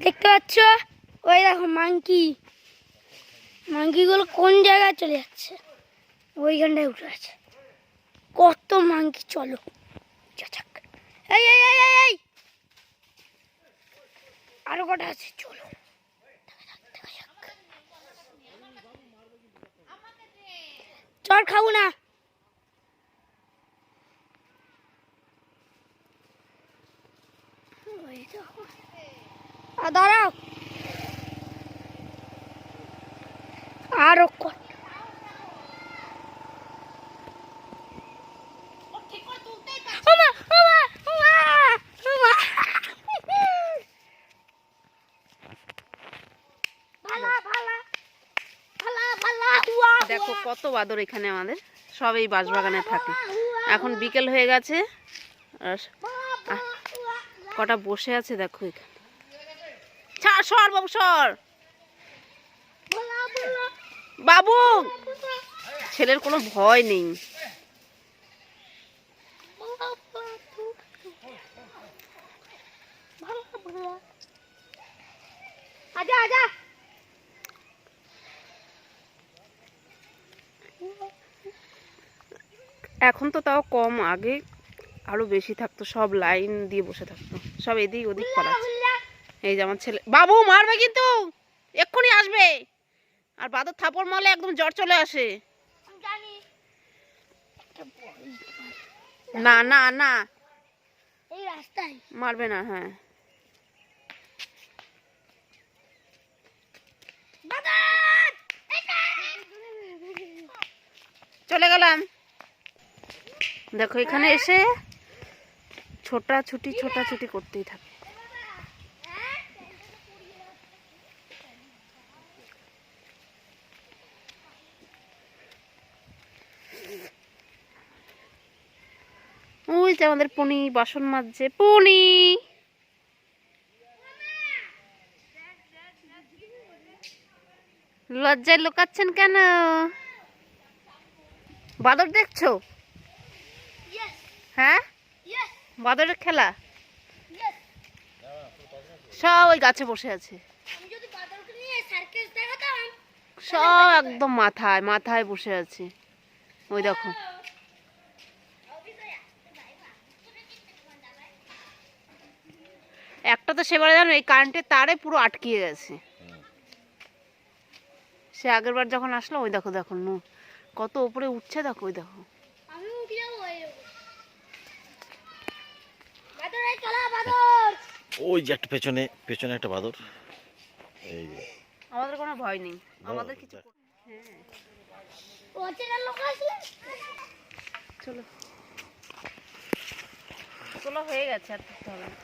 দেখতে পাচ্ছ ওই দেখো মাংকিগুলো কোন জায়গায় চলে যাচ্ছে, ওইখানটায় উঠে আছে কত মাংকি। চলো এই এই এই এই আরো কটা আছে, চলো চল খাবো না। দাঁড়াও আরো দেখো কত বাদর এখানে আমাদের, সব এই বাঁশবাগানে থাকে। এখন বিকেল হয়ে গেছে আর কটা বসে আছে দেখো এখানে। ছাড়, সর বাবু সর। বাবু ছেলের কোনো ভয় নেই। আজা আজা এখন তো তাও কম, আগে আরো বেশি থাকতো, সব লাইন দিয়ে বসে থাকতো, সব এদিক ওদিক পালাচ্ছে। এই যে আমার ছেলে, বাবু মারবে কিন্তু, এক্ষুনি আসবে। আর বাদর থাপড় মারলে একদম জ্বর চলে আসে। না না না, এই রাস্তায় মারবে না। হ্যাঁ চলে গেলাম। দেখো এখানে এসে ছোটাছুটি করতেই থাকে। ওই যে আমাদের পনি বাসন মাজছে। পনি লজ্জায় লুকাচ্ছেন কেন? বাদর দেখছো? হ্যাঁ বাদরের খেলা সব ওই গাছে বসে আছে, সব একদম মাথায় মাথায় বসে আছে। ওই দেখো একটা তো সেবারে জানো এই কারেন্টের তারে পুরো আটকিয়ে গেছে। সে আগের বার যখন আসলো, ওই দেখো দেখো কত উপরে উঠছে, দেখো ওই দেখো। ওই যে একটা পেছনে পেছনে একটা বাদর। এই আমাদের কোনো ভয় নেই, আমাদের কিছু। হ্যাঁ চলো চলো, হয়ে গেছে আর থাকতে হবে না।